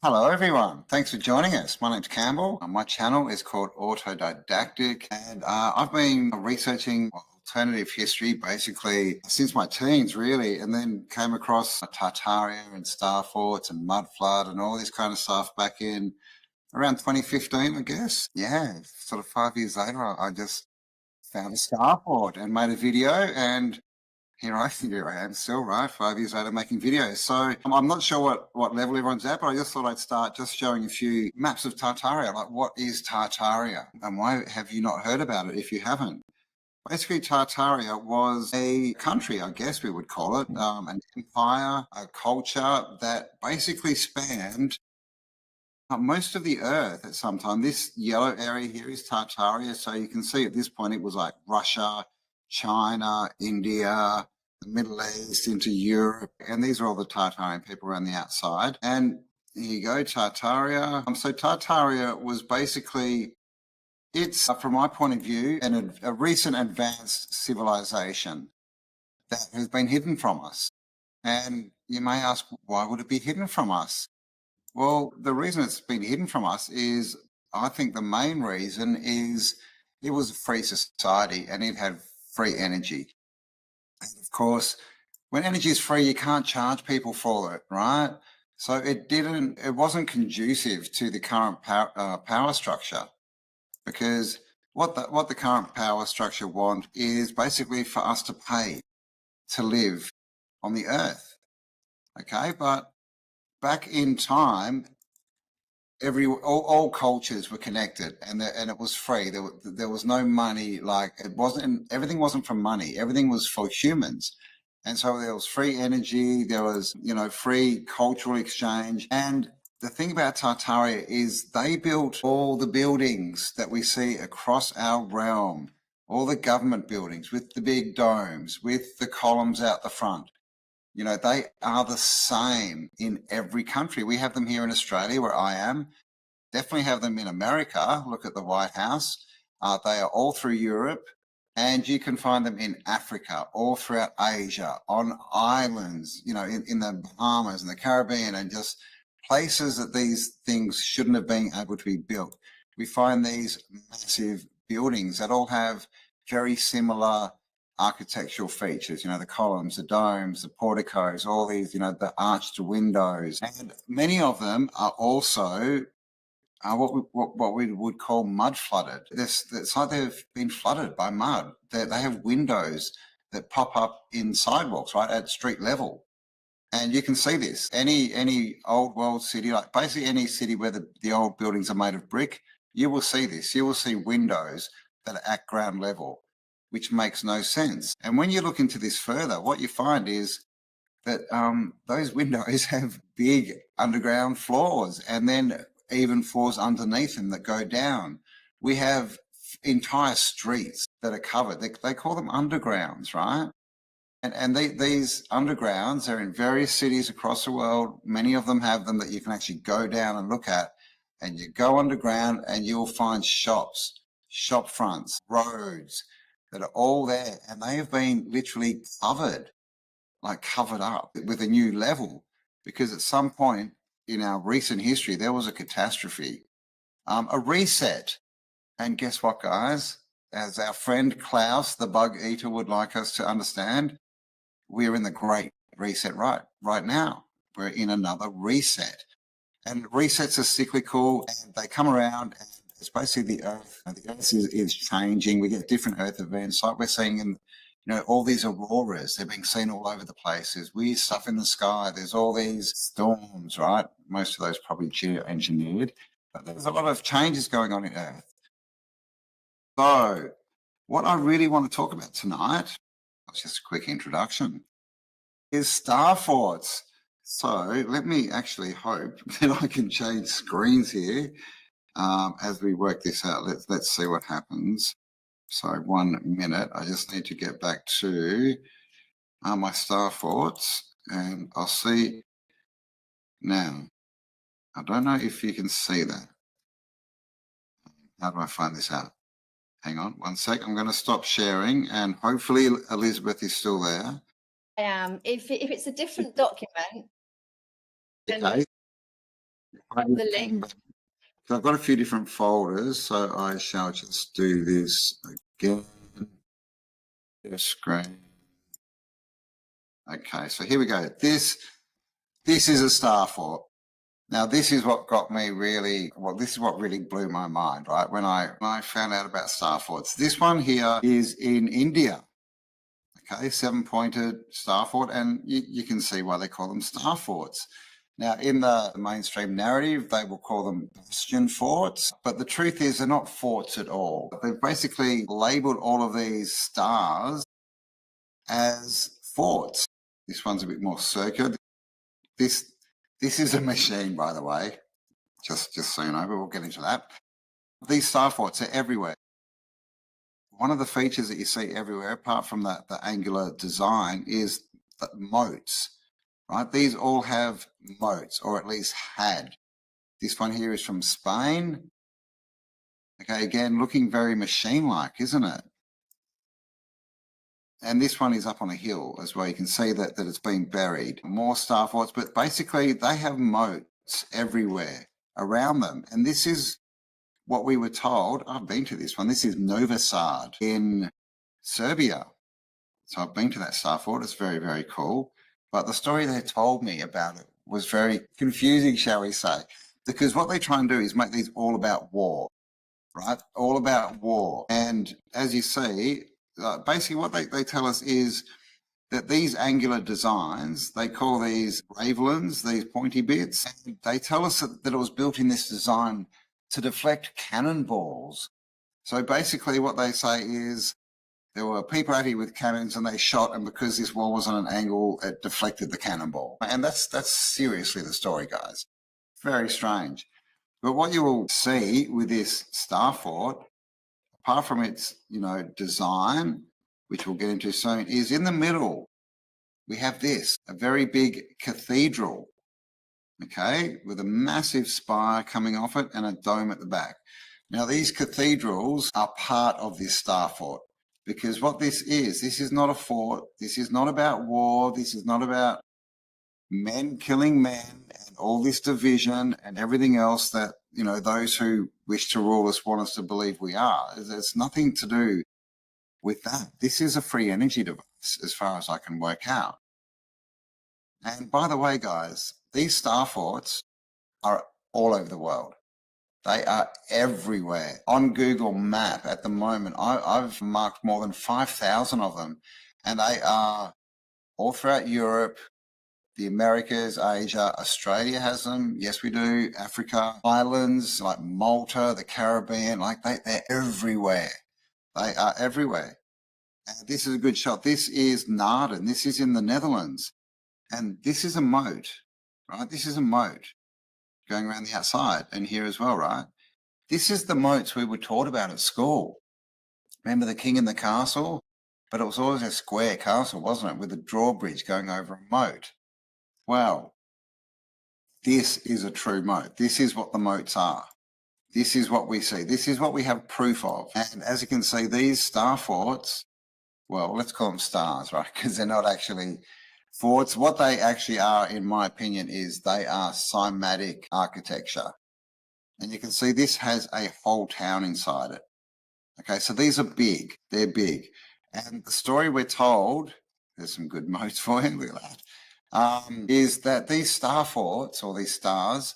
Hello everyone, thanks for joining us. My name's Campbell. My channel is called Autodidactic and I've been researching alternative history basically since my teens really, and then came across Tartaria and star forts and mud flood and all this kind of stuff back in around 2015 I guess. Yeah, sort of 5 years later I just found a star fort and made a video, and here I am still, right, 5 years later making videos. So I'm not sure what level everyone's at, but I just thought I'd start just showing a few maps of Tartaria. Like, what is Tartaria? And why have you not heard about it if you haven't? Basically, Tartaria was a country, I guess we would call it, an empire, a culture that basically spanned most of the earth at some time. This yellow area here is Tartaria. So you can see at this point it was like Russia, China, India, the Middle East, into Europe, and these are all the Tartarian people around the outside. And here you go, Tartaria. So Tartaria was basically, it's, from my point of view, a recent advanced civilization that has been hidden from us. And you may ask, why would it be hidden from us? Well, the reason it's been hidden from us is, I think the main reason is it was a free society and it had free energy. And of course, when energy is free, you can't charge people for it, right? So it wasn't conducive to the current power structure, because what the current power structure want is basically for us to pay to live on the earth. Okay, but back in time, all cultures were connected, and it was free. There was no money. Like, everything wasn't for money. Everything was for humans. And so there was free energy, there was, free cultural exchange. And the thing about Tartaria is they built all the buildings that we see across our realm, all the government buildings with the big domes, with the columns out the front. They are the same in every country. We have them here in Australia, where I am. Definitely have them in America. Look at the White House. They are all through Europe. And you can find them in Africa, all throughout Asia, on islands, in the Bahamas and the Caribbean, and just places that these things shouldn't have been able to be built. We find these massive buildings that all have very similar architectural features, the columns, the domes, the porticos, all these, the arched windows. And many of them are also what we would call mud flooded. It's like they've been flooded by mud. They have windows that pop up in sidewalks, right, at street level. And you can see this. Any old world city, like basically any city where the old buildings are made of brick, you will see this. You will see windows that are at ground level, which makes no sense. And when you look into this further, what you find is that those windows have big underground floors, and then even floors underneath them that go down. We have entire streets that are covered. They call them undergrounds, right? And these undergrounds are in various cities across the world. Many of them have them that you can actually go down and look at. And you go underground and you'll find shops, shop fronts, roads that are all there. And they have been literally covered up with a new level, because at some point in our recent history, there was a catastrophe, a reset. And guess what, guys? As our friend Klaus, the bug eater, would like us to understand, we're in the great reset right now. We're in another reset. And resets are cyclical, and they come around, and it's basically the Earth. The Earth is changing. We get different Earth events, like we're seeing in all these auroras. They're being seen all over the place. There's weird stuff in the sky. There's all these storms, right? Most of those probably geoengineered, but there's a lot of changes going on in Earth. So what I really want to talk about tonight, that's just a quick introduction, is star forts. So let me actually hope that I can change screens here as we work this out. Let's see what happens. So 1 minute, I just need to get back to my star forts, and I'll see now. I don't know if you can see that. How do I find this out? Hang on 1 sec. I'm going to stop sharing, and hopefully Elizabeth is still there. I am. If it's a different document, then Okay. the link. So I've got a few different folders, so I shall just do this again. Share screen. Okay, so here we go. This is a star fort. Now, this is what got me really, well, this is what really blew my mind, right? When I found out about star forts. This one here is in India. Okay, 7-pointed star fort, and you can see why they call them star forts. Now, in the mainstream narrative, they will call them bastion forts, but the truth is they're not forts at all. They've basically labelled all of these stars as forts. This one's a bit more circular. This is a machine, by the way, just so you know, but we'll get into that. These star forts are everywhere. One of the features that you see everywhere, apart from the angular design, is the moats, right? These all have moats, or at least had. This one here is from Spain. Okay, again, looking very machine-like, isn't it? And this one is up on a hill as well. You can see that it's been buried. More star forts, but basically they have moats everywhere around them. And this is what we were told. I've been to this one. This is Novi Sad in Serbia. So I've been to that star fort. It's very, very cool. But the story they told me about it was very confusing, shall we say, because what they try and do is make these all about war, right? All about war. And as you see, basically what they tell us is that these angular designs, they call these ravelins, these pointy bits, and they tell us that it was built in this design to deflect cannonballs. So basically what they say is there were people out here with cannons and they shot, and because this wall was on an angle, it deflected the cannonball. And that's seriously the story, guys. Very strange. But what you will see with this star fort, apart from its, design, which we'll get into soon, is in the middle, we have this, a very big cathedral, okay, with a massive spire coming off it and a dome at the back. Now, these cathedrals are part of this star fort, because what this is not a fort. This is not about war. This is not about men killing men and all this division and everything else that, those who wish to rule us want us to believe we are. There's nothing to do with that. This is a free energy device as far as I can work out. And by the way, guys, these star forts are all over the world. They are everywhere. On Google Map at the moment, I've marked more than 5,000 of them, and they are all throughout Europe, the Americas, Asia. Australia has them. Yes, we do. Africa, islands like Malta, the Caribbean, they're everywhere. They are everywhere. And this is a good shot. This is Naarden. This is in the Netherlands. And this is a moat, right? This is a moat going around the outside, and here as well, right? This is the moats we were taught about at school. Remember the king and the castle? But it was always a square castle, wasn't it? With a drawbridge going over a moat. Well, this is a true moat. This is what the moats are. This is what we see. This is what we have proof of. And as you can see, these star forts, well, let's call them stars, right? Because they're not actually forts. What they actually are, in my opinion, is they are cymatic architecture. And you can see this has a whole town inside it. Okay, so these are big. They're big. And the story we're told, there's some good moats for you, look at that, is that these star forts, or these stars,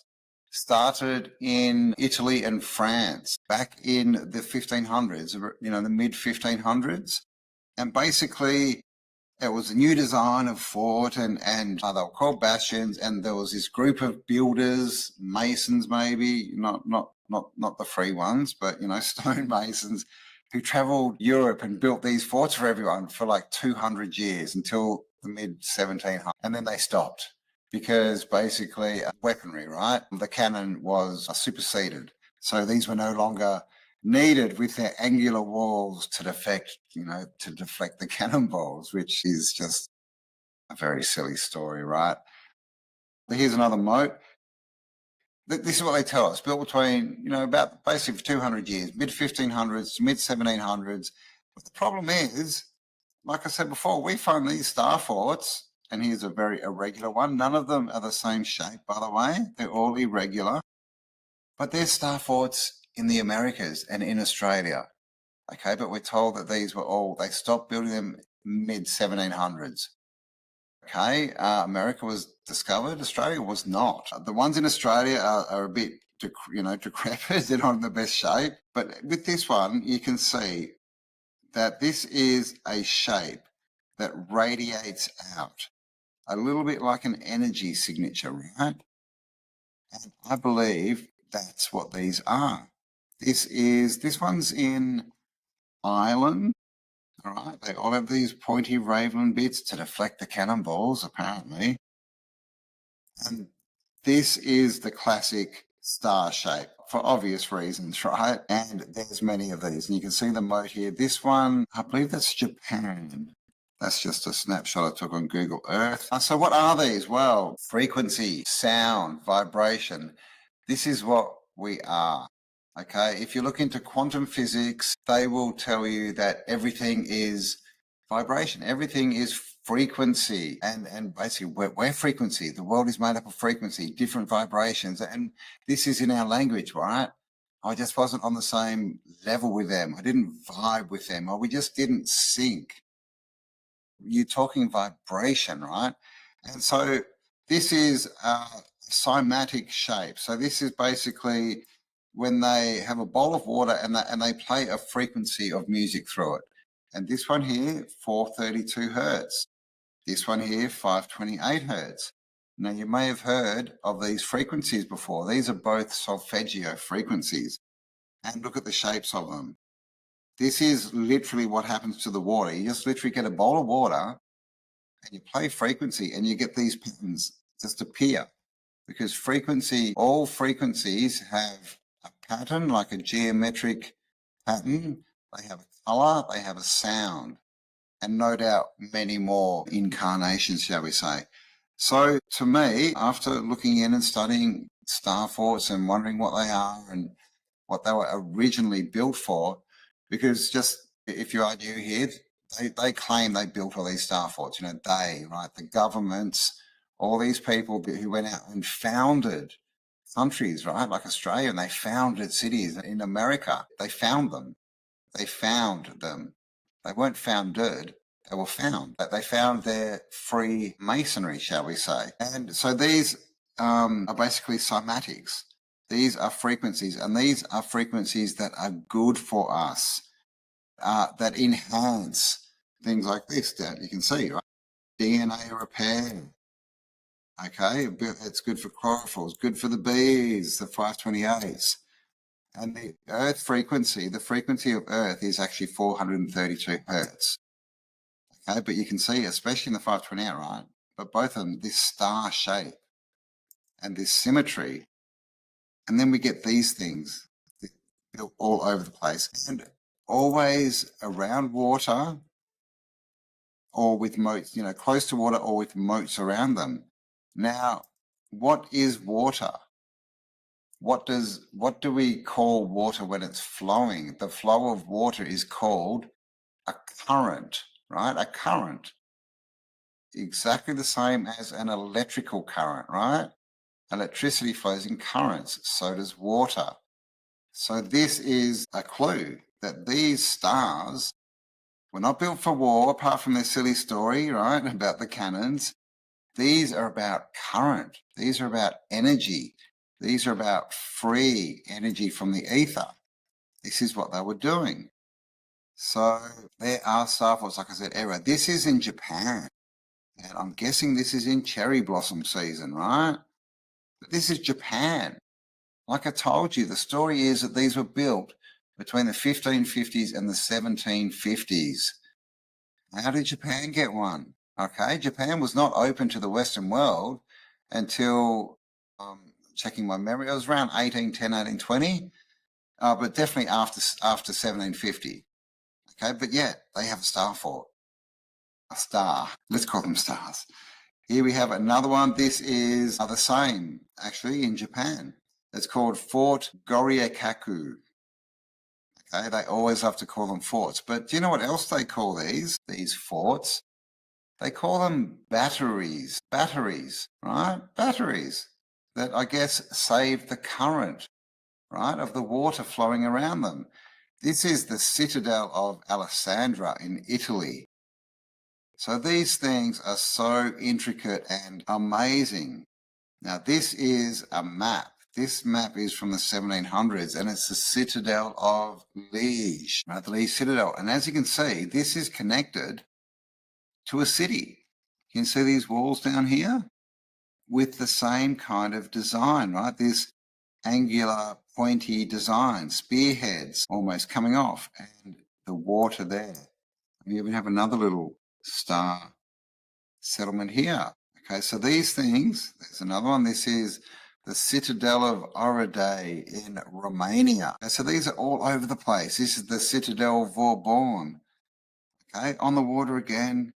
started in Italy and France back in the 1500s, the mid 1500s. And basically, it was a new design of fort, and they were called bastions, and there was this group of builders, masons maybe, not the free ones, but, stone masons, who travelled Europe and built these forts for everyone for like 200 years until the mid 1700s. And then they stopped because basically weaponry, right? The cannon was superseded. So these were no longer needed with their angular walls to deflect the cannonballs, which is just a very silly story, right? But here's another moat. This is what they tell us, built between, about basically for 200 years, mid 1500s to mid 1700s. But the problem is, like I said before, we find these star forts and here's a very irregular one. None of them are the same shape, by the way. They're all irregular. But there's star forts in the Americas and in Australia. Okay, but we're told that these were all, they stopped building them mid-1700s. Okay, America was discovered, Australia was not. The ones in Australia are a bit, decrepit, they're not in the best shape. But with this one, you can see that this is a shape that radiates out, a little bit like an energy signature, right? And I believe that's what these are. This one's in Ireland, all right? They all have these pointy raven bits to deflect the cannonballs, apparently. And this is the classic star shape for obvious reasons, right? And there's many of these, and you can see the moat here. This one, I believe that's Japan. That's just a snapshot I took on Google Earth. So what are these? Well, frequency, sound, vibration. This is what we are. Okay, if you look into quantum physics, they will tell you that everything is vibration. Everything is frequency. And basically, we're frequency. The world is made up of frequency, different vibrations. And this is in our language, right? I just wasn't on the same level with them. I didn't vibe with them, or we just didn't sync. You're talking vibration, right? And so this is a cymatic shape. So this is basically when they have a bowl of water and they play a frequency of music through it. And this one here, 432 hertz. This one here, 528 hertz. Now you may have heard of these frequencies before. These are both solfeggio frequencies. And look at the shapes of them. This is literally what happens to the water. You just literally get a bowl of water and you play frequency and you get these patterns just appear. Because frequency, all frequencies have a pattern, like a geometric pattern. They have a color, they have a sound, and no doubt many more incarnations, shall we say. So to me, after looking in and studying star forts and wondering what they are and what they were originally built for, because just if you are new here, they claim they built all these star forts, right? The governments, all these people who went out and founded countries, right? Like Australia, and they founded cities in America. They found them. They found them. They weren't founded. They were found. They found their free masonry, shall we say. And so these are basically cymatics. These are frequencies, and these are frequencies that are good for us, that enhance things like this that you can see, right? DNA repair. Okay, it's good for chlorophyll, it's good for the bees, the 528s. And the Earth frequency, the frequency of Earth is actually 432 hertz. Okay, but you can see, especially in the 528, right? But both of them, this star shape and this symmetry. And then we get these things built all over the place and always around water or with moats, close to water or with moats around them. Now, what is water? What do we call water when it's flowing? The flow of water is called a current, right? A current. Exactly the same as an electrical current, right? Electricity flows in currents, so does water. So this is a clue that these stars were not built for war, apart from their silly story, right, about the cannons. These are about current. These are about energy. These are about free energy from the ether. This is what they were doing. So there are star forts, like I said, everywhere. This is in Japan. And I'm guessing this is in cherry blossom season, right? But this is Japan. Like I told you, the story is that these were built between the 1550s and the 1750s. How did Japan get one? Okay, Japan was not open to the Western world until, checking my memory, it was around 1810, 1820, but definitely after 1750. Okay, but yet they have a star fort. A star. Let's call them stars. Here we have another one. This is the same, actually, in Japan. It's called Fort Goryeo-kaku. Okay, they always have to call them forts. But do you know what else they call these forts? They call them batteries, right? Batteries that I guess save the current, right, of the water flowing around them. This is the citadel of Alessandria in Italy. So these things are so intricate and amazing. Now this is a map. This map is from the 1700s and it's the citadel of Liege, right? The Liege citadel. And as you can see, this is connected to a city. You can see these walls down here with the same kind of design, right? This angular, pointy design, spearheads almost coming off, and the water there. We even have another little star settlement here. Okay, so these things, there's another one. This is the citadel of Sugeruje in Romania. Okay, so these are all over the place. This is the citadel of Vauban. Okay, on the water again,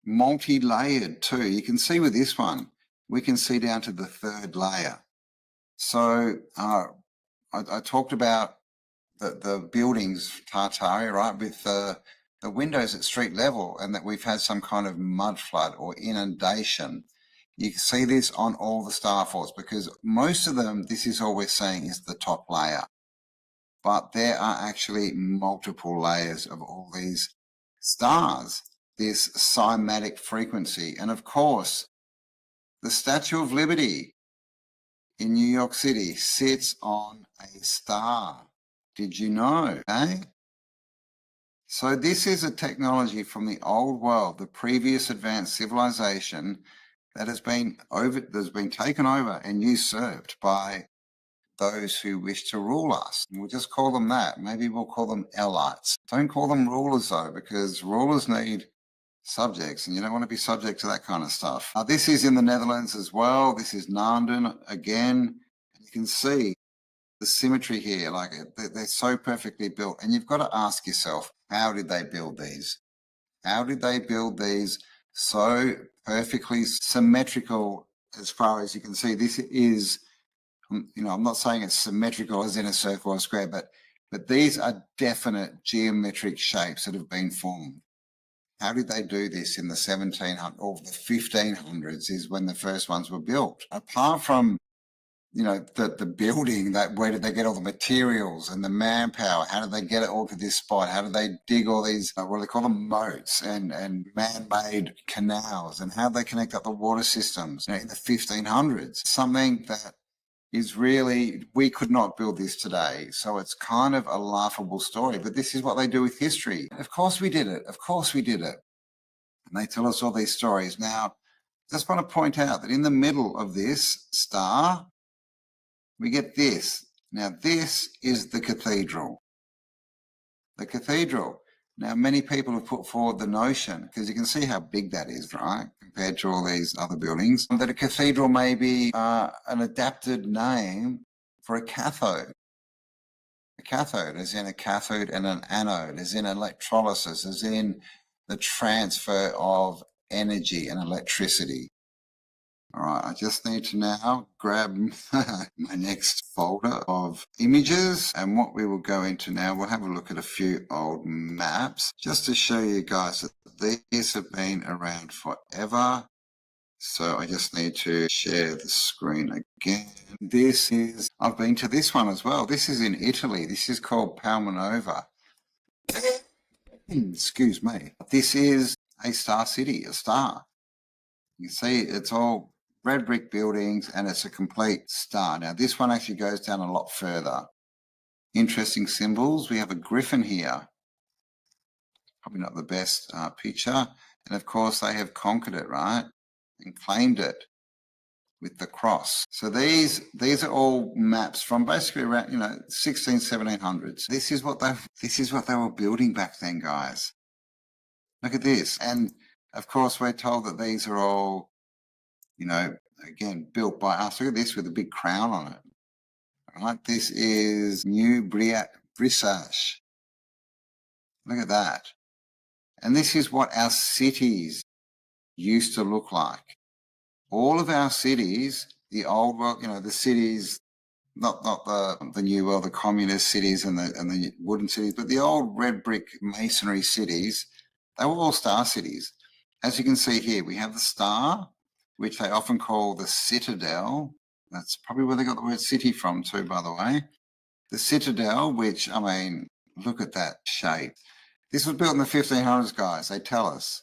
multi-layered too. You can see with this one, we can see down to the third layer. So I talked about the buildings, Tartaria, right, with the windows at street level, and that we've had some kind of mud flood or inundation. You can see this on all the star forts because most of them, this is all we're saying is the top layer. But there are actually multiple layers of all these stars, this cymatic frequency. And of course, the Statue of Liberty in New York City sits on a star. Did you know? Okay? So this is a technology from the old world, the previous advanced civilization that has been taken over and usurped by those who wish to rule us. We'll just call them that. Maybe we'll call them elites. Don't call them rulers though, because rulers need subjects and you don't want to be subject to that kind of stuff. This is in the Netherlands as well. This is Naarden again. You can see the symmetry here, like they're so perfectly built. And you've got to ask yourself, how did they build these? How did they build these so perfectly symmetrical as far as you can see? This is, I'm not saying it's symmetrical as in a circle or a square, but these are definite geometric shapes that have been formed. How did they do this in the 1700s or the 1500s is when the first ones were built? Apart from, the building, where did they get all the materials and the manpower? How did they get it all to this spot? How did they dig all these, what do they call them, moats and man-made canals? And how did they connect up the water systems in the 1500s? Something that is really, we could not build this today. So it's kind of a laughable story, but this is what they do with history. Of course we did it. Of course we did it. And they tell us all these stories. Now, just want to point out that in the middle of this star, we get this. Now, this is the cathedral. The cathedral. Now, many people have put forward the notion, because you can see how big that is, right, compared to all these other buildings, that a cathedral may be an adapted name for a cathode. A cathode, as in a cathode and an anode, as in electrolysis, as in the transfer of energy and electricity. All right, I just need to now grab my next folder of images, and what we will go into now, we'll have a look at a few old maps just to show you guys that these have been around forever. So I just need to share the screen again. This is, I've been to this one as well. This is in Italy. This is called Palmanova. Excuse me. This is a star city, a star. You see, it's all red brick buildings and it's a complete star. Now, this one actually goes down a lot further. Interesting symbols. We have a griffin here. Probably not the best picture. And of course, they have conquered it, right? And claimed it with the cross. So these are all maps from basically around 1700s. This is what they were building back then, guys. Look at this. And of course, we're told that these are all, again, built by us. Look at this with a big crown on it. All right, this is New Brissage. Look at that. And this is what our cities used to look like. All of our cities, the old world, the cities, not the new world, the communist cities and the wooden cities, but the old red brick masonry cities, they were all star cities. as you can see here, we have the star, which they often call the citadel. That's probably where they got the word city from too, by the way. The citadel, which, I mean, look at that shape. This was built in the 1500s, guys, they tell us.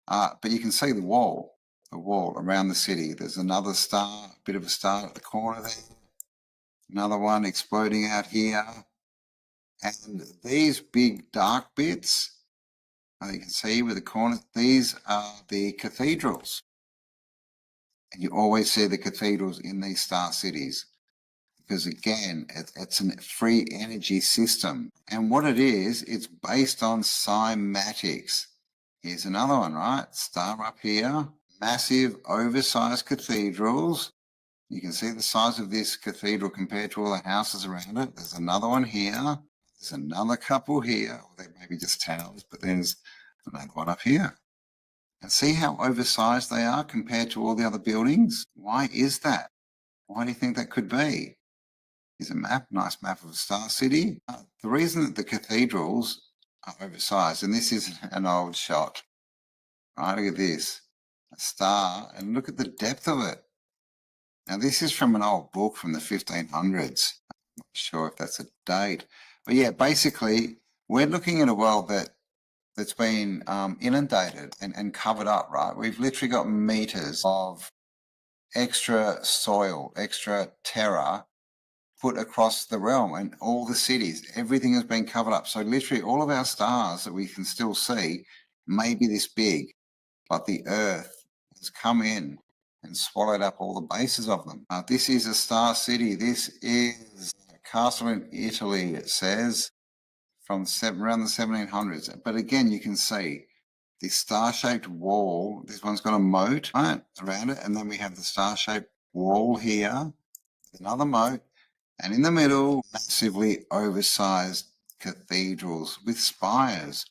But you can see the wall around the city. There's another star, a bit of a star at the corner there. Another one exploding out here. And these big dark bits, you can see with the corners, these are the cathedrals. And you always see the cathedrals in these star cities. Because again, it's a free energy system. And what it is, it's based on cymatics. Here's another one, right? Star up here, massive oversized cathedrals. You can see the size of this cathedral compared to all the houses around it. There's another one here. There's another couple here. Or they may be just towers, but there's another one up here. And see how oversized they are compared to all the other buildings? Why is that? Why do you think that could be? Here's a map, nice map of a star city. The reason that the cathedrals are oversized, and this is an old shot, right? Look at this, a star, and look at the depth of it. Now, this is from an old book from the 1500s. I'm not sure if that's a date, but yeah, basically, we're looking at a world that's been inundated and covered up, right? We've literally got meters of extra soil, extra terra put across the realm and all the cities. Everything has been covered up. So literally all of our stars that we can still see may be this big, but the Earth has come in and swallowed up all the bases of them. This is a star city. This is a castle in Italy, it says, from around the 1700s. But again, you can see this star-shaped wall. This one's got a moat, right, around it. And then we have the star-shaped wall here, another moat. And in the middle, massively oversized cathedrals with spires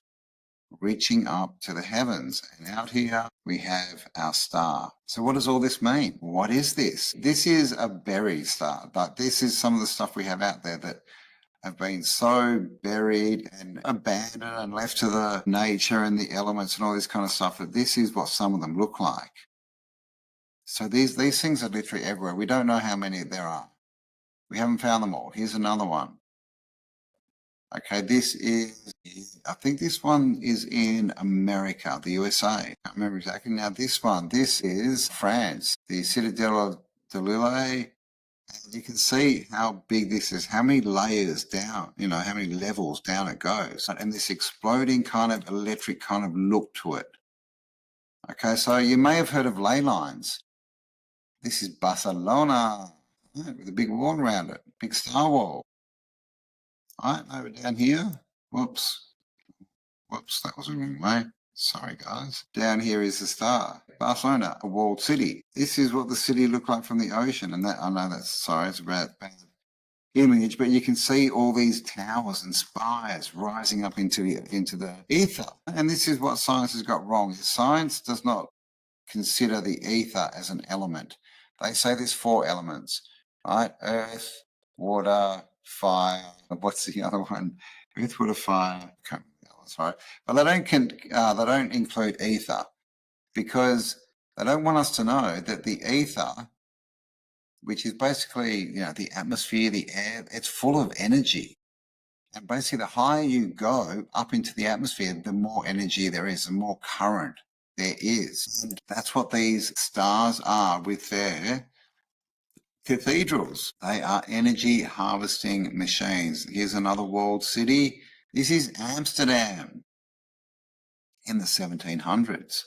reaching up to the heavens. And out here, we have our star. So what does all this mean? What is this? This is a buried star. But this is some of the stuff we have out there that have been so buried and abandoned and left to the nature and the elements and all this kind of stuff, that this is what some of them look like. So these things are literally everywhere. We don't know how many there are. We haven't found them all. Here's another one. Okay, this is, I think this one is in America, the USA. I can't remember exactly. Now this is France, the Citadel de Lille. And you can see how big this is, how many layers down, how many levels down it goes. And this exploding kind of electric kind of look to it. Okay, so you may have heard of ley lines. This is Barcelona. With a big wall around it, big star wall. All right, over down here. Whoops, that was the wrong way. Sorry, guys. Down here is the star. Barcelona, a walled city. This is what the city looked like from the ocean. And that, I know that's, sorry, it's a bad image, but you can see all these towers and spires rising up into the ether. And this is what science has got wrong. Science does not consider the ether as an element. They say there's 4 elements. Right, earth, water, fire. What's the other one? Earth, water, fire. Can't remember that one, sorry. But they don't include ether because they don't want us to know that the ether, which is basically the atmosphere, the air, it's full of energy. And basically, the higher you go up into the atmosphere, the more energy there is, the more current there is. And that's what these stars are with their cathedrals. They are energy harvesting machines. Here's another walled city. This is Amsterdam in the 1700s.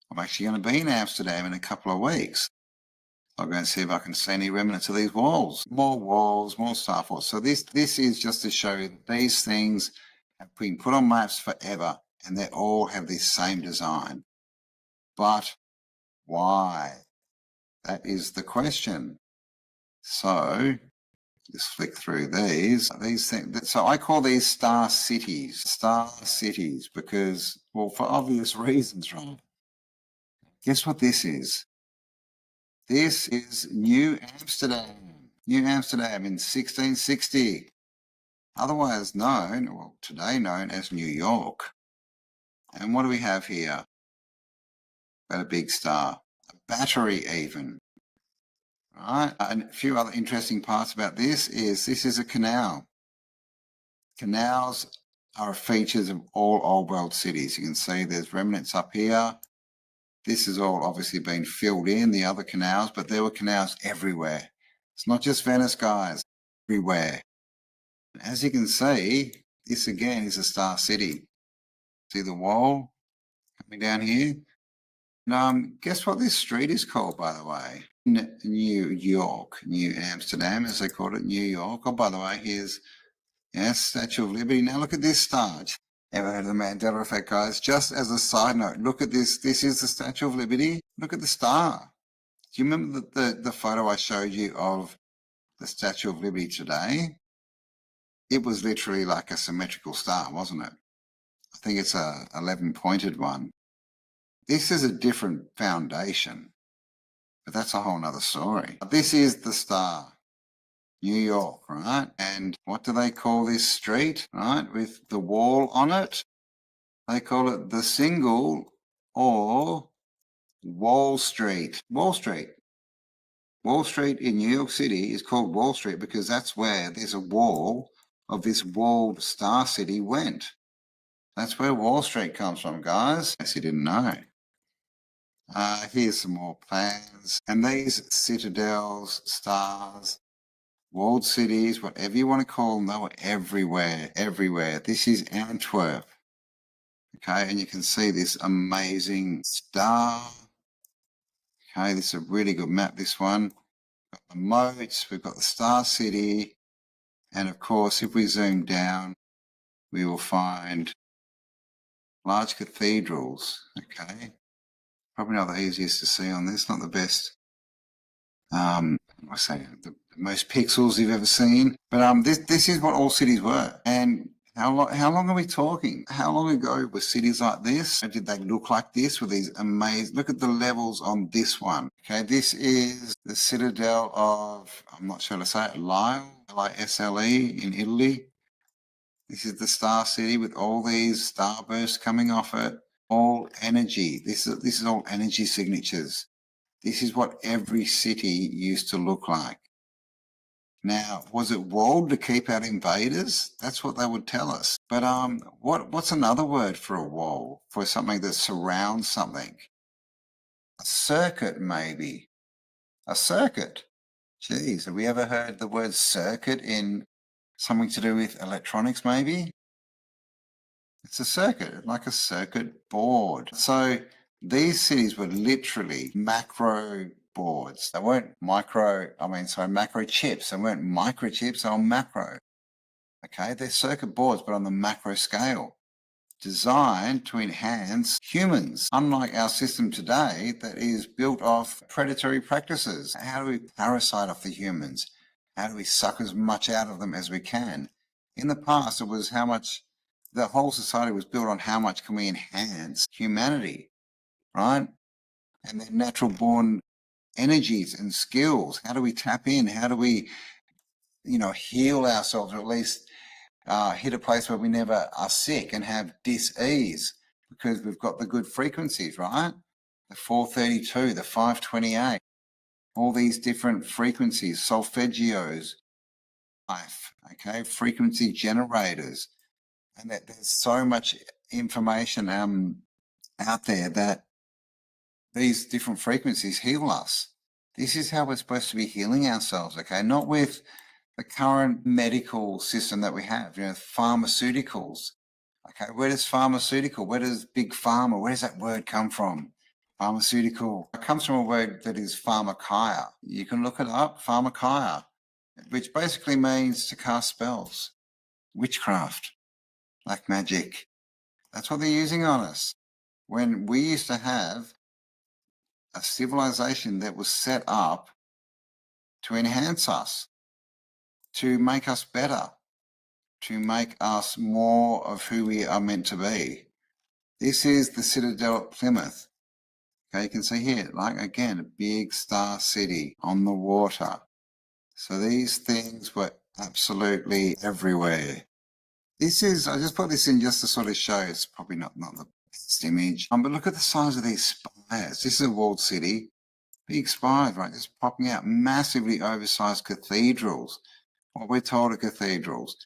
I'm actually going to be in Amsterdam in a couple of weeks. I'm going to see if I can see any remnants of these walls. More walls, more stuff. So this is just to show you that these things have been put on maps forever and they all have this same design. But why? That is the question. So just flick through these things. So I call these star cities because, well, for obvious reasons, right? Guess what this is? This is New Amsterdam in 1660, otherwise known, well, today known as New York. And what do we have here? but a big star. A battery even. Right? And a few other interesting parts about this is a canal. Canals are features of all old world cities. You can see there's remnants up here. This has all obviously been filled in, the other canals, but there were canals everywhere. It's not just Venice, guys, everywhere. As you can see, this again is a star city. See the wall coming down here? And guess what this street is called, by the way? New York, New Amsterdam, as they call it, New York. Oh, by the way, here's Statue of Liberty. Now look at this star. Ever heard of the Mandela effect, guys? Just as a side note, look at this. This is the Statue of Liberty. Look at the star. Do you remember the photo I showed you of the Statue of Liberty today? It was literally like a symmetrical star, wasn't it? I think it's a 11-pointed one. This is a different foundation, but that's a whole nother story. This is the star, New York, right? And what do they call this street, right? With the wall on it? They call it the single or Wall Street. Wall Street. Wall Street in New York City is called Wall Street because that's where there's a wall of this walled star city went. That's where Wall Street comes from, guys. Yes, you didn't know. Here's some more plans. And these citadels, stars, walled cities, whatever you want to call them, they were everywhere, everywhere. This is Antwerp. Okay, and you can see this amazing star. Okay, this is a really good map, this one. We've got the moats, we've got the star city. And of course, if we zoom down, we will find large cathedrals. Okay, probably not the easiest to see on this, not the best. I say the most pixels you've ever seen, but this is what all cities were. And how long are we talking? How long ago were cities like this? Did they look like this with these amazing? Look at the levels on this one. Okay, this is the citadel of, I'm not sure how to say it, Lisle, L-I-S-L-E in Italy. This is the star city with all these starbursts coming off it. All energy. This is all energy signatures. This is what every city used to look like. Now, was it walled to keep out invaders? That's what they would tell us. But what's another word for a wall? For something that surrounds something? A circuit, maybe. A circuit. Geez, have we ever heard the word circuit in something to do with electronics, maybe? It's a circuit, like a circuit board. So these cities were literally macro boards. They weren't macro chips. They weren't microchips, they were macro. Okay, they're circuit boards, but on the macro scale, designed to enhance humans. Unlike our system today that is built off predatory practices. How do we parasite off the humans? How do we suck as much out of them as we can? In the past, it was how much the whole society was built on how much can we enhance humanity, right? And their natural born energies and skills. How do we tap in? How do we, heal ourselves, or at least hit a place where we never are sick and have dis-ease because we've got the good frequencies, right? The 432, the 528, all these different frequencies, solfeggios, life, okay, frequency generators. And that there's so much information out there that these different frequencies heal us. This is how we're supposed to be healing ourselves, okay? Not with the current medical system that we have, pharmaceuticals. Okay, where does big pharma, where does that word come from? Pharmaceutical. It comes from a word that is pharmakia. You can look it up, pharmakia, which basically means to cast spells, witchcraft, black magic. That's what they're using on us. When we used to have a civilization that was set up to enhance us, to make us better, to make us more of who we are meant to be. This is the citadel at Plymouth. Okay, you can see here, like again, a big star city on the water. So these things were absolutely everywhere. I just put this in just to sort of show it's probably not the This image. But look at the size of these spires. This is a walled city. Big spires, right? Just popping out massively oversized cathedrals. What we're told are cathedrals.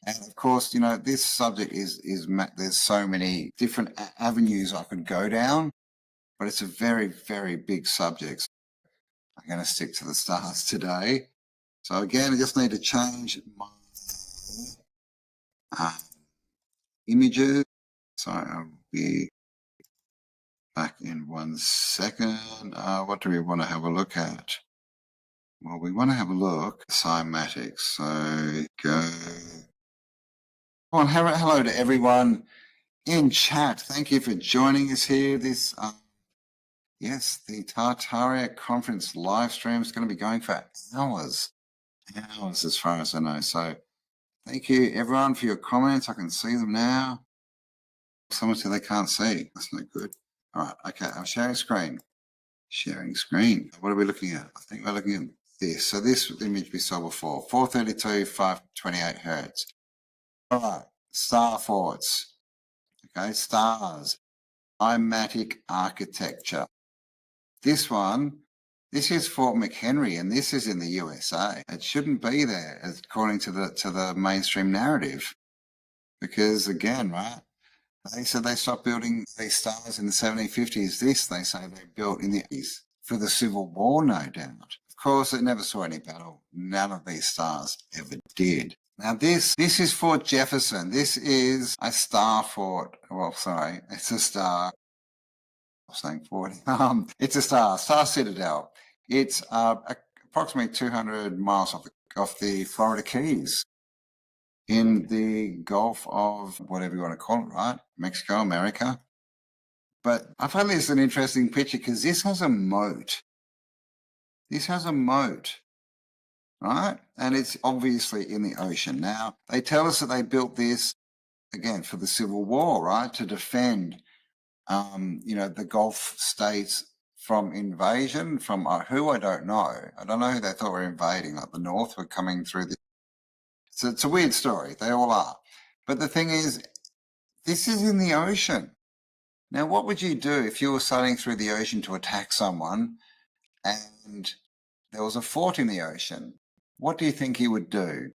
And of course, you know, this subject there's so many different avenues I could go down, but it's a very, very big subject. I'm going to stick to the stars today. So again, I just need to change my images. So I'll be back in 1 second. What do we want to have a look at? Well, we want to have a look at cymatics. So go. Well, hello to everyone in chat. Thank you for joining us here. This, yes, the Tartaria conference live stream is going to be going for hours as far as I know. So thank you everyone for your comments. I can see them now. Someone said they can't see. That's not good. All right. Okay. I'm sharing screen. Sharing screen. What are we looking at? I think we're looking at this. So this image we saw before, 432, 528 hertz. All right. Star forts. Okay. Stars. Climatic architecture. This one, this is Fort McHenry, and this is in the USA. It shouldn't be there, according to the mainstream narrative, because again, right? They said they stopped building these stars in the 1750s. This, they say, they built in the 80s for the Civil War, no doubt. Of course, it never saw any battle. None of these stars ever did. Now, this is Fort Jefferson. This is a star fort. Well, sorry, it's a star. I'm saying fort. It's a star citadel. It's approximately 200 miles off the Florida Keys, in the Gulf of whatever you want to call it, right? Mexico, America. But I find this an interesting picture because this has a moat. This has a moat, right? And it's obviously in the ocean. Now, they tell us that they built this, again, for the Civil War, right? To defend, you know, the Gulf states from invasion from who I don't know. I don't know who they thought were invading, like the North were coming through the. So it's a weird story. They all are. But the thing is, this is in the ocean. Now, what would you do if you were sailing through the ocean to attack someone and there was a fort in the ocean? What do you think you would do?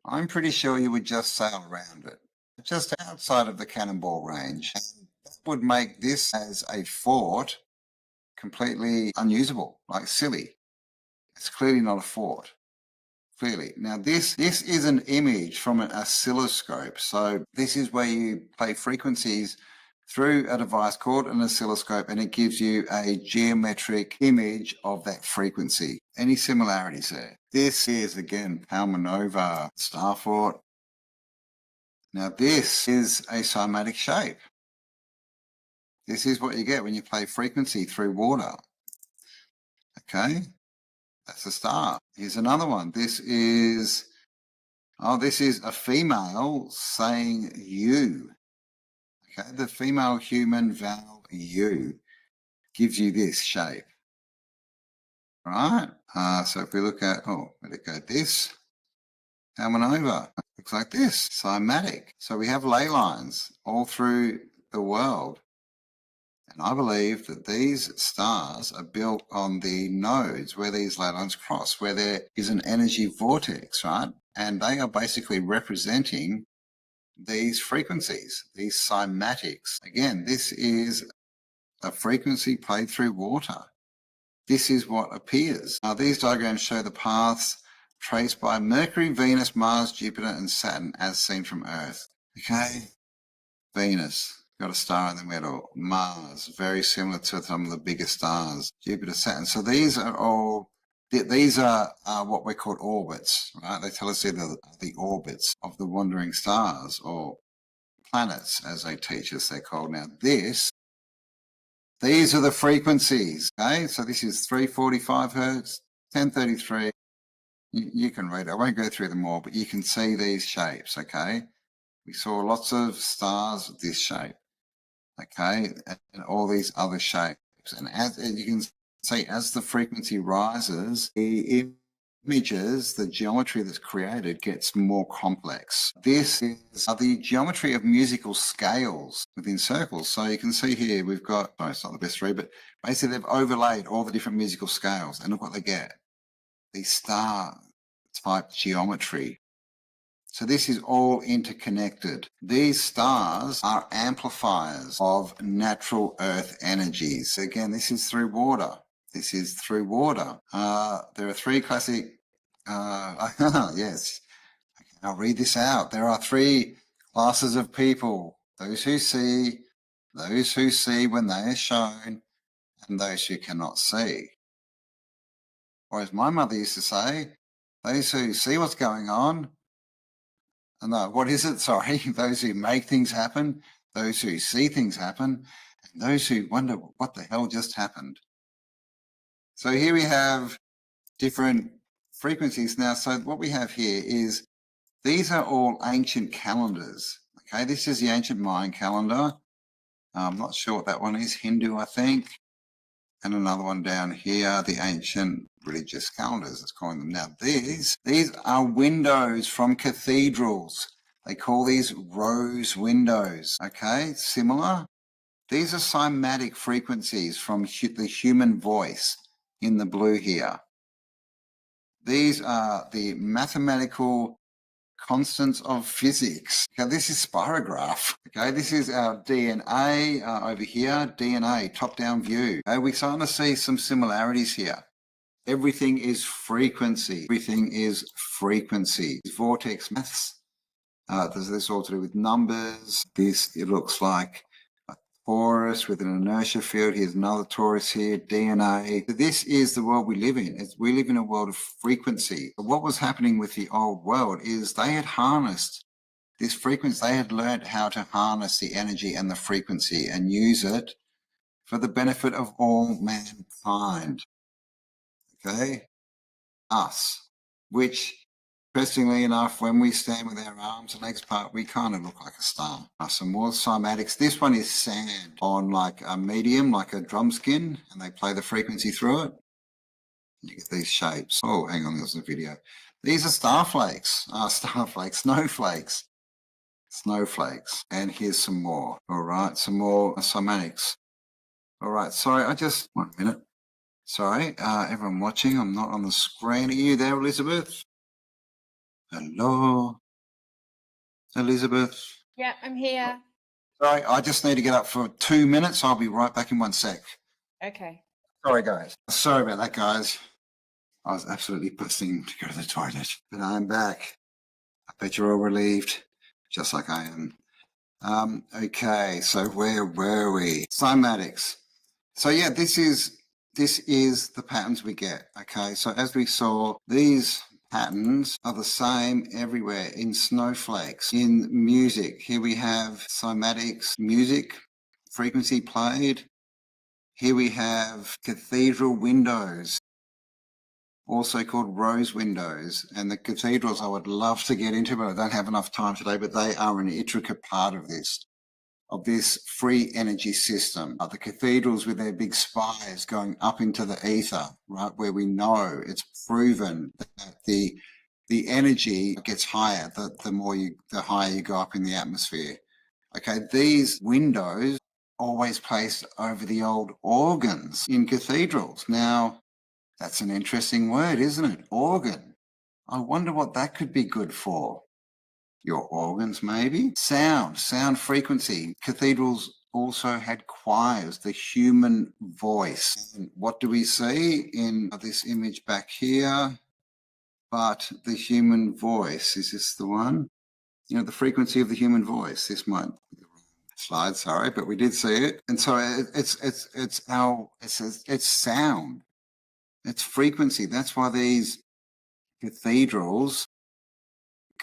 I'm pretty sure you would just sail around it, just outside of the cannonball range. And that would make this as a fort completely unusable, like silly. It's clearly not a fort. Clearly. Now, this is an image from an oscilloscope. So this is where you play frequencies through a device called an oscilloscope, and it gives you a geometric image of that frequency. Any similarities there? This is, again, Palmanova star fort. Now, this is a cymatic shape. This is what you get when you play frequency through water. Okay? That's a star. Here's another one. This is a female saying you. Okay, the female human vowel you gives you this shape. Right? So if we look at, let it go this, Palmanova, looks like this, cymatic. So we have ley lines all through the world. And I believe that these stars are built on the nodes where these ley lines cross, where there is an energy vortex, right? And they are basically representing these frequencies, these cymatics. Again, this is a frequency played through water. This is what appears. Now, these diagrams show the paths traced by Mercury, Venus, Mars, Jupiter, and Saturn as seen from Earth. Okay, Venus. Got a star in the middle. Mars, very similar to some of the bigger stars. Jupiter, Saturn. So these are all, these are what we call orbits, right? They tell us they're the orbits of the wandering stars, or planets, as they teach us, they're called. Now these are the frequencies, okay? So this is 345 hertz, 1033. You can read it. I won't go through them all, but you can see these shapes, okay? We saw lots of stars of this shape. Okay, and all these other shapes. And as you can see, as the frequency rises, the images, the geometry that's created gets more complex. This is the geometry of musical scales within circles. So you can see here we've got, sorry, it's not the best three, but basically they've overlaid all the different musical scales, and look what they get. These star type geometry. So this is all interconnected. These stars are amplifiers of natural earth energies. Again, this is through water. This is through water. There are three classic, yes, I'll read this out. There are three classes of people: those who see when they are shown, and those who cannot see. Or as my mother used to say, those who see what's going on, no, what is it? Sorry, those who make things happen, those who see things happen, and those who wonder what the hell just happened. So here we have different frequencies. Now, so what we have here is, these are all ancient calendars. Okay, this is the ancient Mayan calendar. I'm not sure what that one is, Hindu, I think. And another one down here, the ancient religious calendars, let's call them. Now, these are windows from cathedrals. They call these rose windows, okay? Similar. These are cymatic frequencies from the human voice in the blue here. These are the mathematical constants of physics. Okay, this is spirograph. Okay, this is our DNA over here, DNA, top-down view. Okay, we're starting to see some similarities here. Everything is frequency. Everything is frequency. Vortex maths. There's this all to do with numbers. This, it looks like a torus with an inertia field. Here's another torus here, DNA. This is the world we live in. We live in a world of frequency. What was happening with the old world is they had harnessed this frequency. They had learned how to harness the energy and the frequency and use it for the benefit of all mankind. Okay? Us. Which, interestingly enough, when we stand with our arms and legs apart, we kind of look like a star. Some more cymatics. This one is sand on like a medium, like a drum skin, and they play the frequency through it. You get these shapes. Oh, hang on, there's a video. These are starflakes. Snowflakes. Snowflakes. And here's some more. All right, some more cymatics. All right, sorry, one minute. Sorry, everyone watching, I'm not on the screen. Are you there, Elizabeth? Hello, Elizabeth? Yeah, I'm here. Sorry, I just need to get up for 2 minutes. I'll be right back in 1 sec. Okay. Sorry, guys. Sorry about that, guys. I was absolutely busting to go to the toilet, but I'm back. I bet you're all relieved, just like I am. Okay, so where were we? Cymatics. So yeah, this is the patterns we get. Okay, so as we saw, these patterns are the same everywhere in snowflakes, in music. Here we have cymatics, music, frequency played. Here we have cathedral windows, also called rose windows. And the cathedrals I would love to get into, but I don't have enough time today, but they are an intricate part of this free energy system. The cathedrals with their big spires going up into the ether, right, where we know it's proven that the energy gets higher the higher you go up in the atmosphere. Okay, these windows always placed over the old organs in cathedrals. Now, that's an interesting word, isn't it? Organ. I wonder what that could be good for. Your organs, maybe? Sound frequency. Cathedrals also had choirs, the human voice. And what do we see in this image back here? But the human voice, is this the one? You know, the frequency of the human voice. This might be the wrong slide, sorry, but we did see it. And so it's sound. It's frequency. That's why these cathedrals,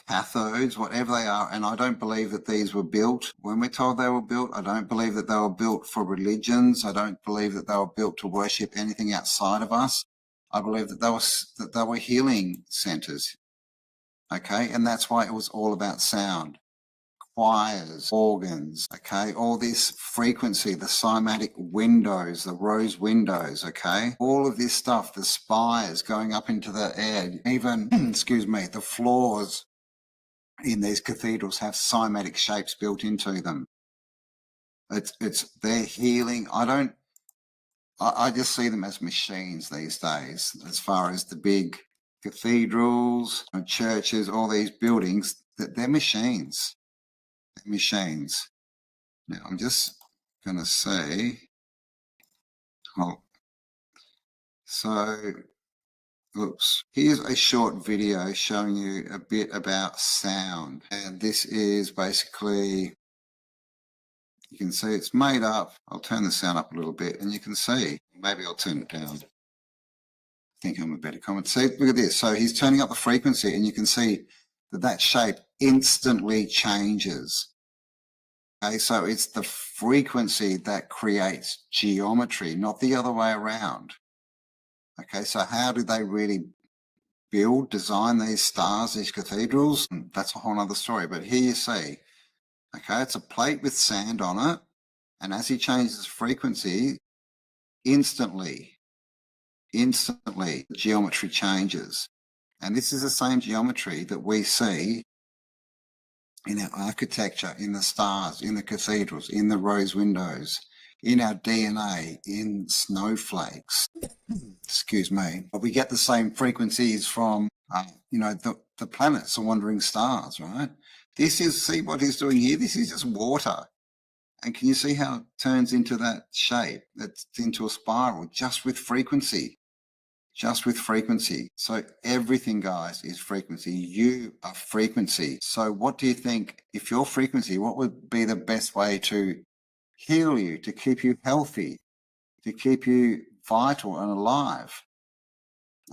cathodes, whatever they are, and I don't believe that these were built when we're told they were built. I don't believe that they were built for religions. I don't believe that they were built to worship anything outside of us. I believe that they were healing centers. Okay, and that's why it was all about sound, choirs, organs, okay, all this frequency, the cymatic windows, the rose windows, okay, all of this stuff, the spires going up into the air, even, excuse me, the floors in these cathedrals have cymatic shapes built into them. They're healing. I just see them as machines these days, as far as the big cathedrals, churches, all these buildings, they're machines. They're machines. Now, I'm just going to say, oops, here's a short video showing you a bit about sound. And this is basically, you can see it's made up. I'll turn the sound up a little bit and you can see, maybe I'll turn it down. I think I'm a better comment. See, look at this. So he's turning up the frequency and you can see that shape instantly changes. Okay, so it's the frequency that creates geometry, not the other way around. Okay, so how do they really design these stars, these cathedrals? That's a whole other story. But here you see, okay, it's a plate with sand on it. And as he changes frequency, instantly, the geometry changes. And this is the same geometry that we see in our architecture, in the stars, in the cathedrals, in the rose windows, in our DNA, in snowflakes. Excuse me. But we get the same frequencies from, the planets, the wandering stars, right? See what he's doing here? This is just water. And can you see how it turns into that shape? It's into a spiral just with frequency. Just with frequency. So everything, guys, is frequency. You are frequency. So what do you think, if you're frequency, what would be the best way to heal you, to keep you healthy, to keep you vital and alive?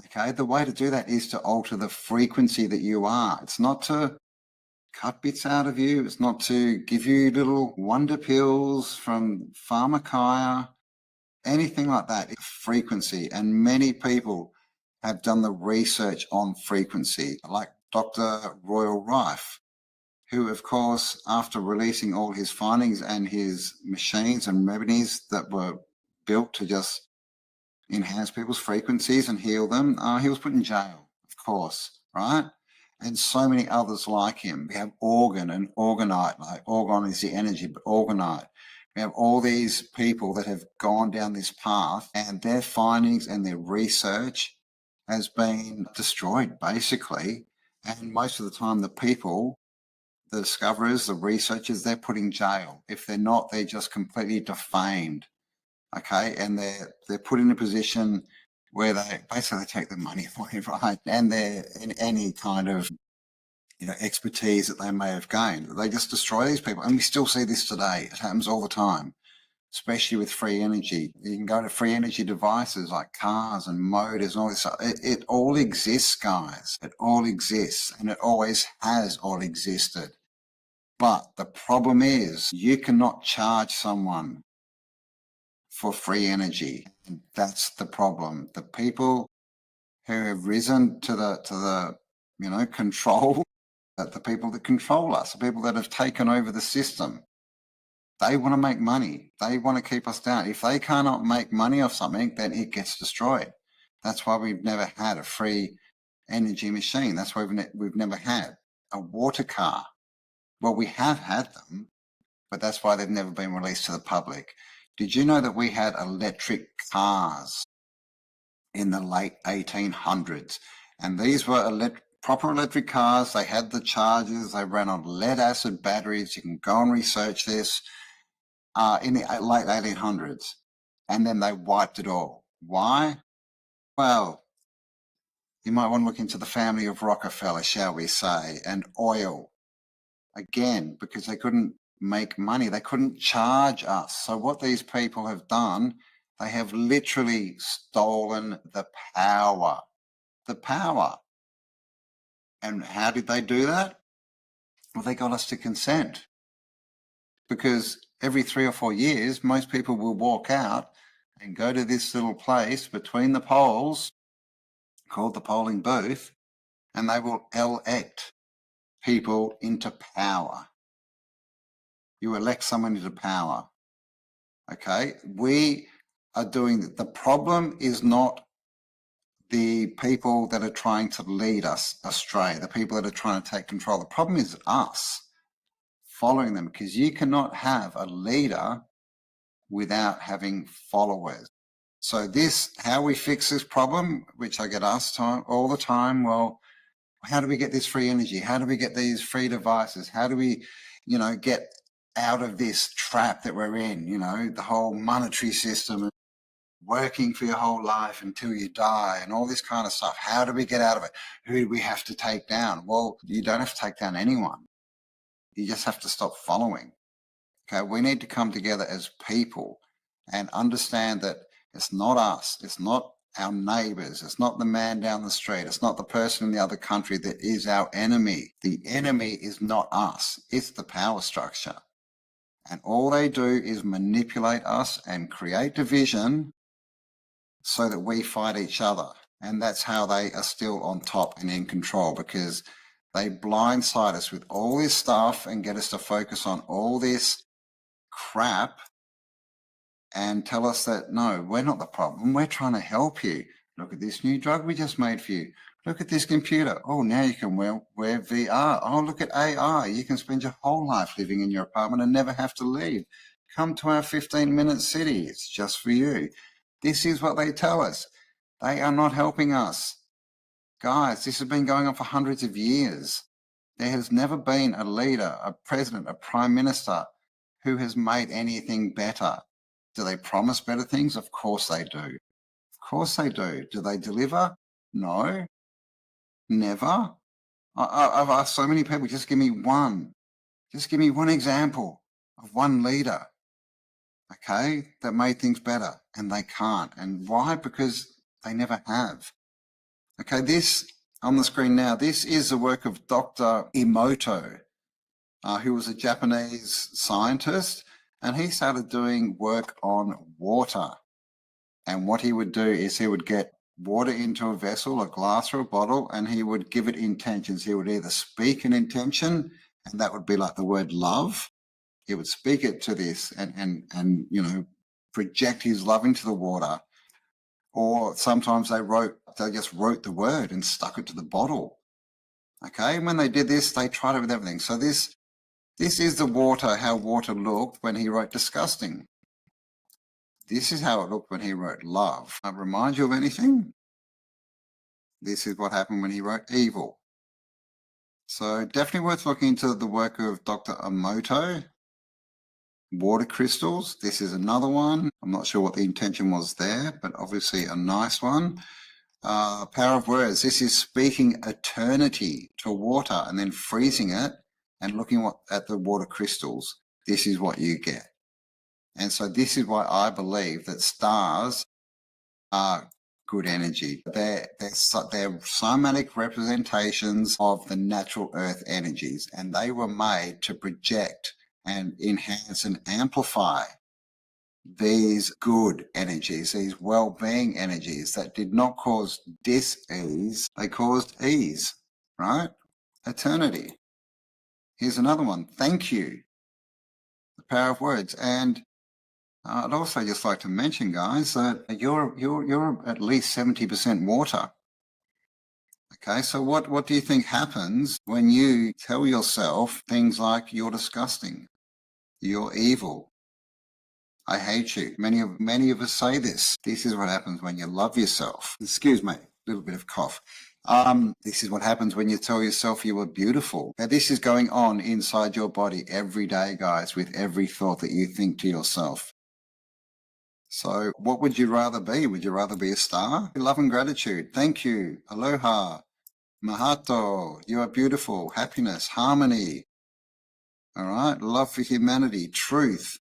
Okay, the way to do that is to alter the frequency that you are. It's not to cut bits out of you. It's not to give you little wonder pills from pharmacia, anything like that. It's frequency. And many people have done the research on frequency, like Dr. Royal Rife, who, of course, after releasing all his findings and his machines and remedies that were built to just enhance people's frequencies and heal them, he was put in jail, of course, right? And so many others like him. We have organ and orgonite, like orgon is the energy, but orgonite. We have all these people that have gone down this path and their findings and their research has been destroyed, basically. And most of the time, the people, the discoverers, the researchers, they're put in jail. If they're not, they're just completely defamed, okay? And they're put in a position where they basically take the money away, right? And they're in any kind of expertise that they may have gained. They just destroy these people. And we still see this today. It happens all the time, especially with free energy. You can go to free energy devices like cars and motors and all this stuff. It all exists, guys. It all exists. And it always has all existed. But the problem is you cannot charge someone for free energy. And that's the problem. The people who have risen to the control, the people that control us, the people that have taken over the system, they want to make money. They want to keep us down. If they cannot make money off something, then it gets destroyed. That's why we've never had a free energy machine. That's why we've never had a water car. Well, we have had them, but that's why they've never been released to the public. Did you know that we had electric cars in the late 1800s? And these were proper electric cars. They had the chargers. They ran on lead acid batteries. You can go and research this in the late 1800s. And then they wiped it all. Why? Well, you might want to look into the family of Rockefeller, shall we say, and oil. Again, because they couldn't make money. They couldn't charge us. So what these people have done, they have literally stolen the power. The power. And how did they do that? Well, they got us to consent. Because every 3 or 4 years, most people will walk out and go to this little place between the poles called the polling booth, and they will elect people into power. You elect someone into power. Okay, we are doing, the problem is not the people that are trying to lead us astray, the people that are trying to take control. The problem is us following them, because you cannot have a leader without having followers. So this, how we fix this problem, which I get asked all the time, well, how do we get this free energy? How do we get these free devices? How do we, get out of this trap that we're in, the whole monetary system, working for your whole life until you die and all this kind of stuff. How do we get out of it? Who do we have to take down? Well, you don't have to take down anyone. You just have to stop following. Okay, we need to come together as people and understand that it's not us, it's not our neighbors, it's not the man down the street, it's not the person in the other country that is our enemy. The enemy is not us, it's the power structure. And all they do is manipulate us and create division so that we fight each other. And that's how they are still on top and in control, because they blindside us with all this stuff and get us to focus on all this crap and tell us that, no, we're not the problem. We're trying to help you. Look at this new drug we just made for you. Look at this computer. Oh, now you can wear VR. Oh, look at AI. You can spend your whole life living in your apartment and never have to leave. Come to our 15-minute city. It's just for you. This is what they tell us. They are not helping us. Guys, this has been going on for hundreds of years. There has never been a leader, a president, a prime minister who has made anything better. Do they promise better things? Of course they do. Of course they do. Do they deliver? No. Never. I've asked so many people, just give me one. Just give me one example of one leader, okay, that made things better, and they can't. And why? Because they never have. Okay, this on the screen now, this is the work of Dr. Emoto, who was a Japanese scientist, and he started doing work on water. And what he would do is he would get water into a vessel, a glass or a bottle, and he would give it intentions. He would either speak an intention, and that would be like the word love. He would speak it to this and project his love into the water. Or sometimes they just wrote the word and stuck it to the bottle. Okay, and when they did this, they tried it with everything. So this is the water, how water looked when he wrote disgusting. This is how it looked when he wrote love. Remind you of anything? This is what happened when he wrote evil. So definitely worth looking into the work of Dr. Emoto. Water crystals. This is another one. I'm not sure what the intention was there, but obviously a nice one. Power of words. This is speaking eternity to water and then freezing it and looking at the water crystals. This is what you get. And so this is why I believe that stars are good energy. They're somatic representations of the natural earth energies, and they were made to project and enhance and amplify these good energies, these well-being energies that did not cause dis-ease, they caused ease, right? Eternity. Here's another one. Thank you. The power of words. And I'd also just like to mention, guys, that you're at least 70% water. Okay, so what do you think happens when you tell yourself things like you're disgusting, you're evil, I hate you? Many of us say this. This is what happens when you love yourself. Excuse me, a little bit of cough. This is what happens when you tell yourself you are beautiful. Now, this is going on inside your body every day, guys, with every thought that you think to yourself. So what would you rather be? Would you rather be a star? Love and gratitude. Thank you. Aloha. Mahato. You are beautiful. Happiness. Harmony. All right. Love for humanity. Truth.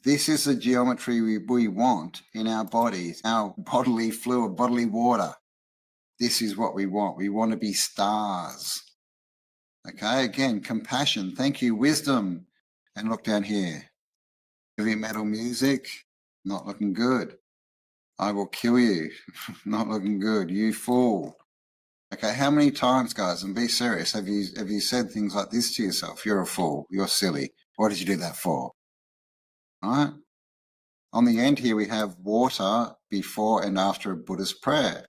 This is the geometry we want in our bodies, our bodily fluid, bodily water. This is what we want. We want to be stars. Okay. Again, compassion. Thank you. Wisdom. And look down here. Heavy metal music. Not looking good. I will kill you. Not looking good. You fool. Okay, how many times, guys, and be serious, have you said things like this to yourself? You're a fool. You're silly. What did you do that for? All right. On the end here, we have water before and after a Buddhist prayer.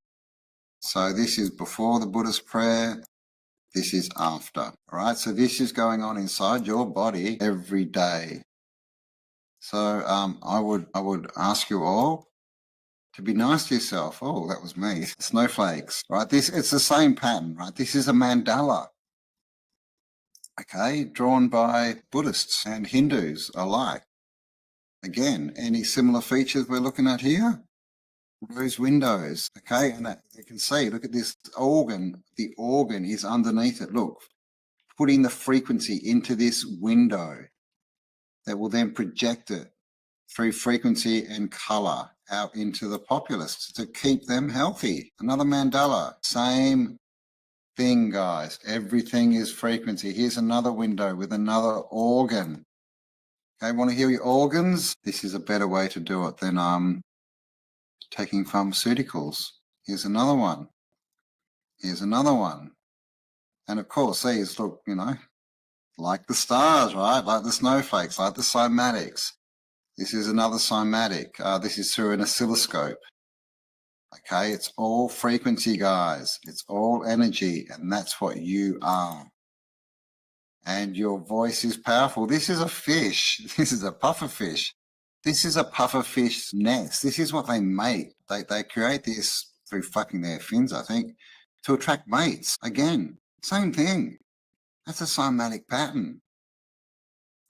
So this is before the Buddhist prayer. This is after. All right. So this is going on inside your body every day. So I would ask you all to be nice to yourself. Oh, that was me. Snowflakes, right? It's the same pattern, right? This is a mandala, okay, drawn by Buddhists and Hindus alike. Again, any similar features we're looking at here? Those windows, okay, and you can see, look at this organ. The organ is underneath it. Look, putting the frequency into this window that will then project it through frequency and color out into the populace to keep them healthy. Another mandala, same thing, guys. Everything is frequency. Here's another window with another organ. Okay, want to hear your organs? This is a better way to do it than taking pharmaceuticals. Here's another one. Here's another one. And of course, these look, you know, like the stars, right? Like the snowflakes, like the cymatics. This is another cymatic. This is through an oscilloscope. Okay, it's all frequency, guys. It's all energy, and that's what you are. And your voice is powerful. This is a fish. This is a puffer fish. This is a puffer fish nest. This is what they make. They create this through fucking their fins, I think, to attract mates. Again, same thing. That's a cymatic pattern.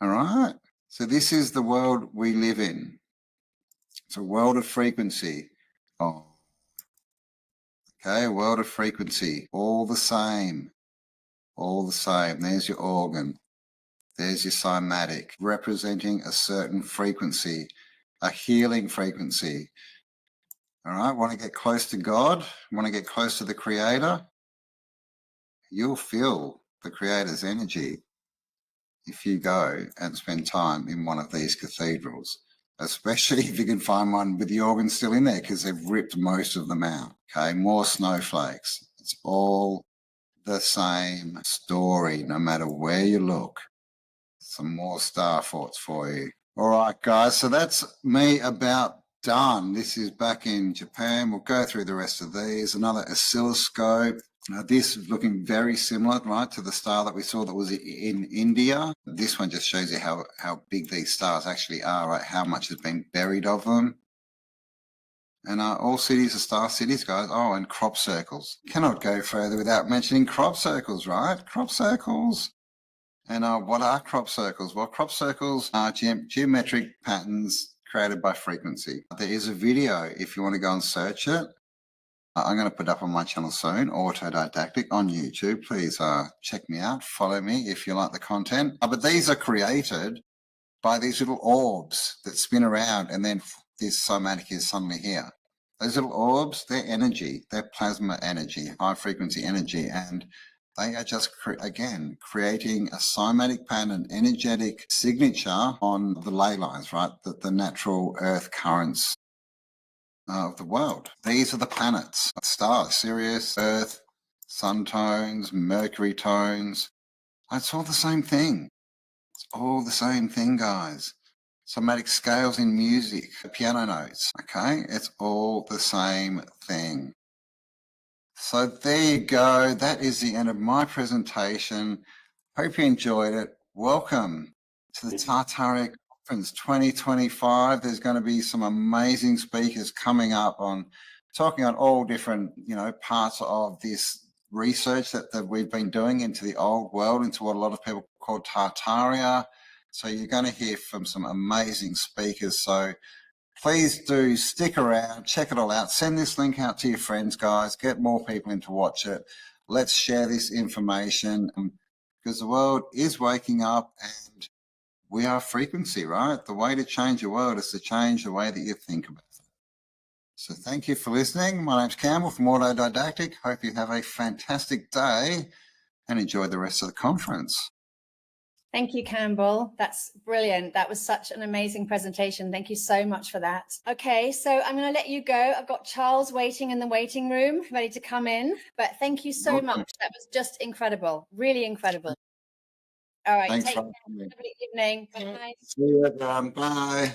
All right? So this is the world we live in. It's a world of frequency. Oh. Okay, a world of frequency. All the same. All the same. There's your organ. There's your cymatic, representing a certain frequency, a healing frequency. All right, want to get close to God? Want to get close to the Creator? You'll feel the Creator's energy if you go and spend time in one of these cathedrals, especially if you can find one with the organ still in there, because they've ripped most of them out. Okay, more snowflakes. It's all the same story, no matter where you look. Some more star thoughts for you. All right, guys, so that's me about done. This is back in Japan. We'll go through the rest of these. Another oscilloscope. This is looking very similar, right, to the star that we saw that was in India. This one just shows you how big these stars actually are, right, how much has been buried of them. And all cities are star cities, guys. Oh, and crop circles. Cannot go further without mentioning crop circles, right? Crop circles. And what are crop circles? Well, crop circles are geometric patterns created by frequency. There is a video if you want to go and search it. I'm going to put up on my channel soon, Autodidactic on YouTube. Please check me out. Follow me if you like the content. But these are created by these little orbs that spin around, and then this cymatic is suddenly here. Those little orbs, they're energy. They're plasma energy, high frequency energy. And they are just, again, creating a cymatic pattern, an energetic signature on the ley lines, right? The natural earth currents of the world. These are the planets, stars, Sirius, Earth, sun tones, Mercury tones. It's all the same thing. It's all the same thing, guys. Cymatic scales in music, piano notes, okay? It's all the same thing. So there you go. That is the end of my presentation. Hope you enjoyed it. Welcome to the Tartaria Conference 2025. There's going to be some amazing speakers coming up on talking on all different, parts of this research that we've been doing into the old world, into what a lot of people call Tartaria. So you're going to hear from some amazing speakers. So please do stick around, check it all out. Send this link out to your friends, guys. Get more people in to watch it. Let's share this information because the world is waking up and we are frequency, right? The way to change your world is to change the way that you think about it. So thank you for listening. My name's Cambell from Autodidactic. Hope you have a fantastic day and enjoy the rest of the conference. Thank you, Cambell. That's brilliant. That was such an amazing presentation. Thank you so much for that. Okay, so I'm going to let you go. I've got Charles waiting in the waiting room, ready to come in. But thank you so much. That was just incredible. Really incredible. All right. Thanks Take for care. having me. Lovely evening. Bye. See you, everyone. Bye.